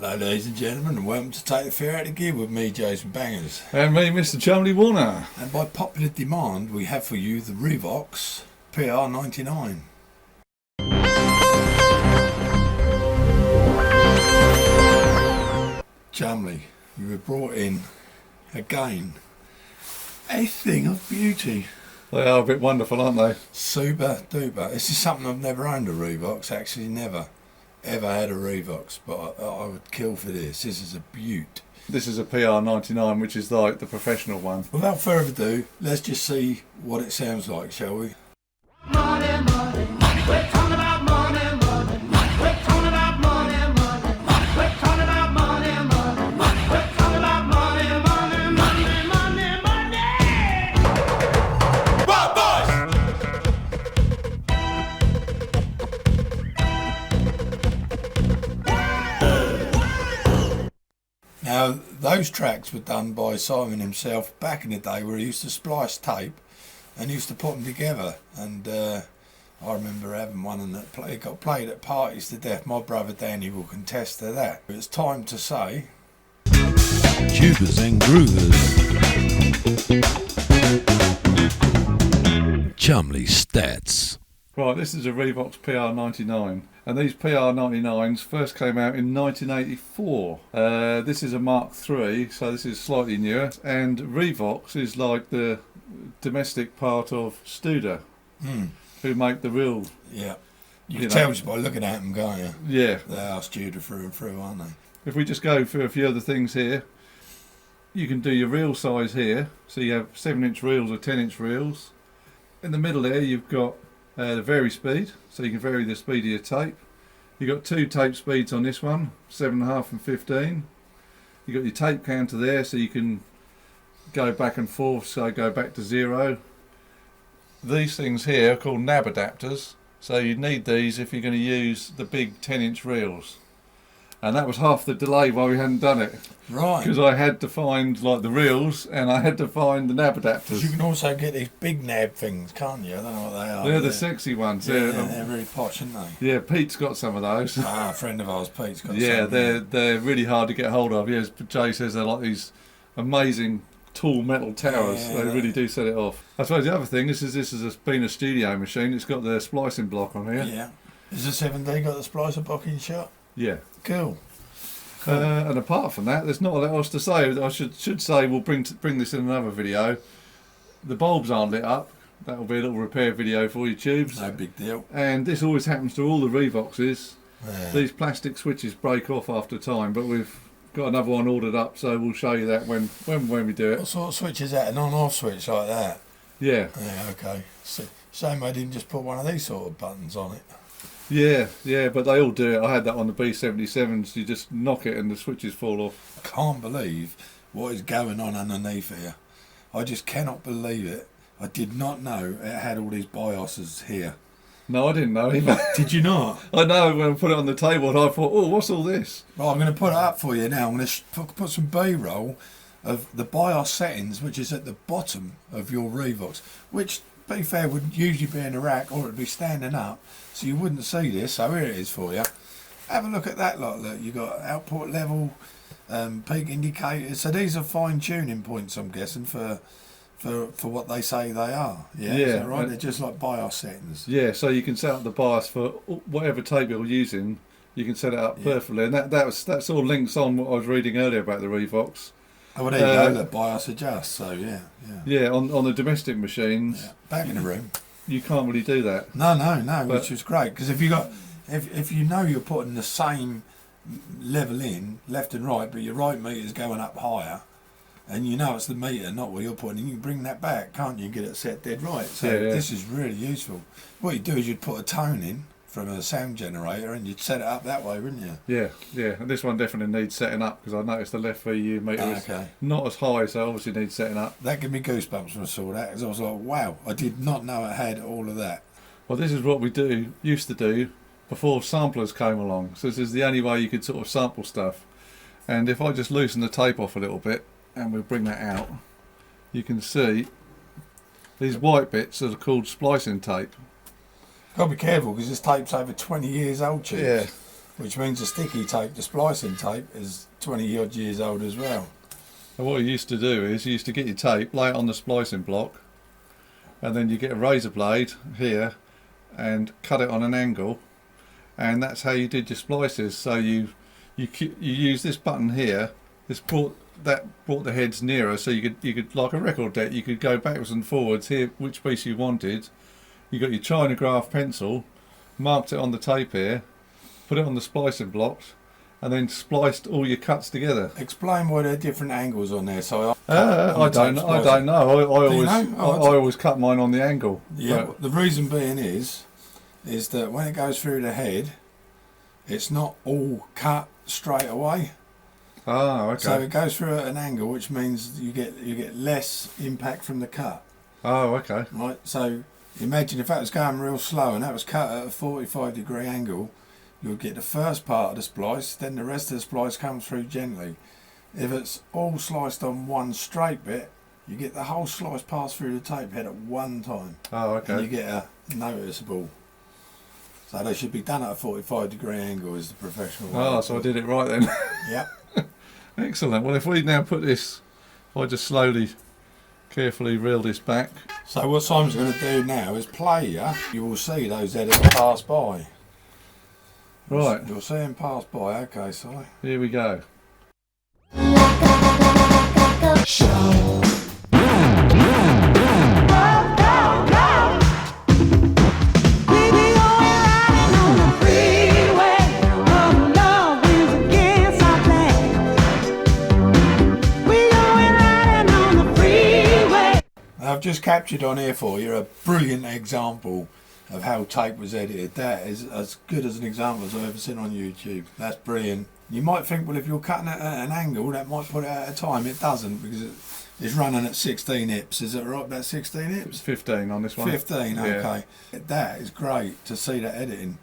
Hello ladies and gentlemen, and welcome to Take the Fear Out of Gear with me, Jason Bangers. And me, Mr. Chumley Warner. And by popular demand, we have for you the Revox PR99. Chumley, you were brought in, again, a thing of beauty. They are a bit wonderful, aren't they? Super duper. This is something I've never owned a Revox, actually never. Ever had a Revox, but I would kill for this. This is a beaut. This is a PR99, which is like the professional one. Without further ado, let's just see what it sounds like, shall we? Money, money, money. We're talking about money, money, money. We're talking about money, money, money. We're talking about money, money, money. We're talking about money, money, money, money, money. What boys? Now, those tracks were done by Simon himself back in the day, where he used to splice tape and used to put them together. And I remember having one, and it got played at parties to death. My brother Danny will contest to that. It's time to say, Tubers and groovers. Chumley Stats. Right, this is a Revox PR99. And these PR99s first came out in 1984. This is a Mark III, so this is slightly newer. And Revox is like the domestic part of Studer, who make the real... yeah. You can tell just by looking at them, can't you? Yeah. They are Studer through and through, aren't they? If we just go through a few other things here, you can do your reel size here. So you have 7-inch reels or 10-inch reels. In the middle there, you've got the vary speed, so you can vary the speed of your tape. You've got two tape speeds on this one, 7.5 and 15. You've got your tape counter there, so you can go back and forth, so go back to 0. These things here are called nab adapters, so you need these if you're going to use the big 10-inch reels. And that was half the delay why we hadn't done it. Right. Because I had to find like the reels and I had to find the nab adapters. You can also get these big nab things, can't you? I don't know what they are. They're the sexy ones. Yeah, they're really posh, aren't they? Yeah, Pete's got some of those. Ah, a friend of ours, Pete's got Yeah, some. they're really hard to get hold of. Yes, but Jay says they're like these amazing tall metal towers. Yeah, They really do set it off. I suppose the other thing, this has been a studio machine. It's got the splicing block on here. Yeah. Is the 7D got the splicer block in shot? Yeah. Cool. And apart from that, there's not a lot else to say. I should say we'll bring this in another video. The bulbs aren't lit up. That'll be a little repair video for your tubes. No big deal. And this always happens to all the Revoxes. Yeah. These plastic switches break off after time, but we've got another one ordered up, so we'll show you that when we do What it. sort of switch is that? An on-off switch like that? Yeah. Yeah, okay. Shame I didn't just put one of these sort of buttons on it. Yeah, but they all do it. I had that on the B77s. You just knock it and the switches fall off. I can't believe what is going on underneath here. I just cannot believe it. I did not know it had all these BIOSes here. No, I didn't know either. Did you not? I know, when I put it on the table, and I thought, oh, what's all this? Well, I'm going to put it up for you now. I'm going to put some B-roll of the BIOS settings, which is at the bottom of your Revox, which, to be fair, would usually be in a rack or it'd be standing up, so you wouldn't see this. So here it is for you. Have a look at that lot. Look, you've got output level, peak indicators. So these are fine tuning points, I'm guessing, for what they say they are. Yeah, is that right? They're just like BIOS settings. Yeah, so you can set up the BIOS for whatever tape you're using. You can set it up perfectly, and that all links on what I was reading earlier about the Revox. Oh, well, there you go. The BIOS adjust. So yeah. Yeah, on the domestic machines. Yeah. Back in the room. You can't really do that. No, which is great, because if you know you're putting the same level in left and right, but your right meter's going up higher, and you know it's the meter, not what you're putting in, you can bring that back, can't you, and get it set dead right. So this is really useful. What you do is you'd put a tone in from a sound generator and you'd set it up that way, wouldn't you? Yeah, and this one definitely needs setting up, because I noticed the left VU meter is not as high, so obviously needs setting up. That gave me goosebumps when I saw that, because I was like, wow, I did not know it had all of that. Well, this is what we used to do before samplers came along, so this is the only way you could sort of sample stuff. And if I just loosen the tape off a little bit and we'll bring that out, you can see these white bits are called splicing tape. Got to be careful, because this tape's over 20 years old, cheese. Yeah, which means the sticky tape, the splicing tape, is 20 odd years old as well. And what you used to do is you used to get your tape, lay it on the splicing block, and then you get a razor blade here and cut it on an angle, and that's how you did your splices. So you use this button here. This brought the heads nearer, so you could like a record deck, you could go backwards and forwards here, which piece you wanted. You got your Chinograph pencil, marked it on the tape here, put it on the splicing blocks, and then spliced all your cuts together. Explain why there are different angles on there. So I don't know. I always cut mine on the angle. Yeah, But the reason being is that when it goes through the head, it's not all cut straight away. okay. So it goes through at an angle, which means you get less impact from the cut. Okay. Right. So imagine if that was going real slow and that was cut at a 45-degree angle, you'll get the first part of the splice, then the rest of the splice comes through gently. If it's all sliced on one straight bit, you get the whole slice pass through the tape head at one time. Okay. And you get a noticeable. So they should be done at a 45-degree angle is the professional way. So I did it right then. Yep. Excellent. Well, if we now put this, if I just slowly, carefully reel this back. So what Simon's going to do now is play you. You will see those edits pass by. Right. You'll see them pass by. Okay, Si. Here we go. I've just captured on here for you a brilliant example of how tape was edited. That is as good as an example as I've ever seen on YouTube. That's brilliant. You might think, well, if you're cutting it at an angle, that might put it at a time. It doesn't, because it's running at 16 ips. Is it right, about 16 It's ips? 15 on this one. 15, Yeah. okay. That is great to see that editing.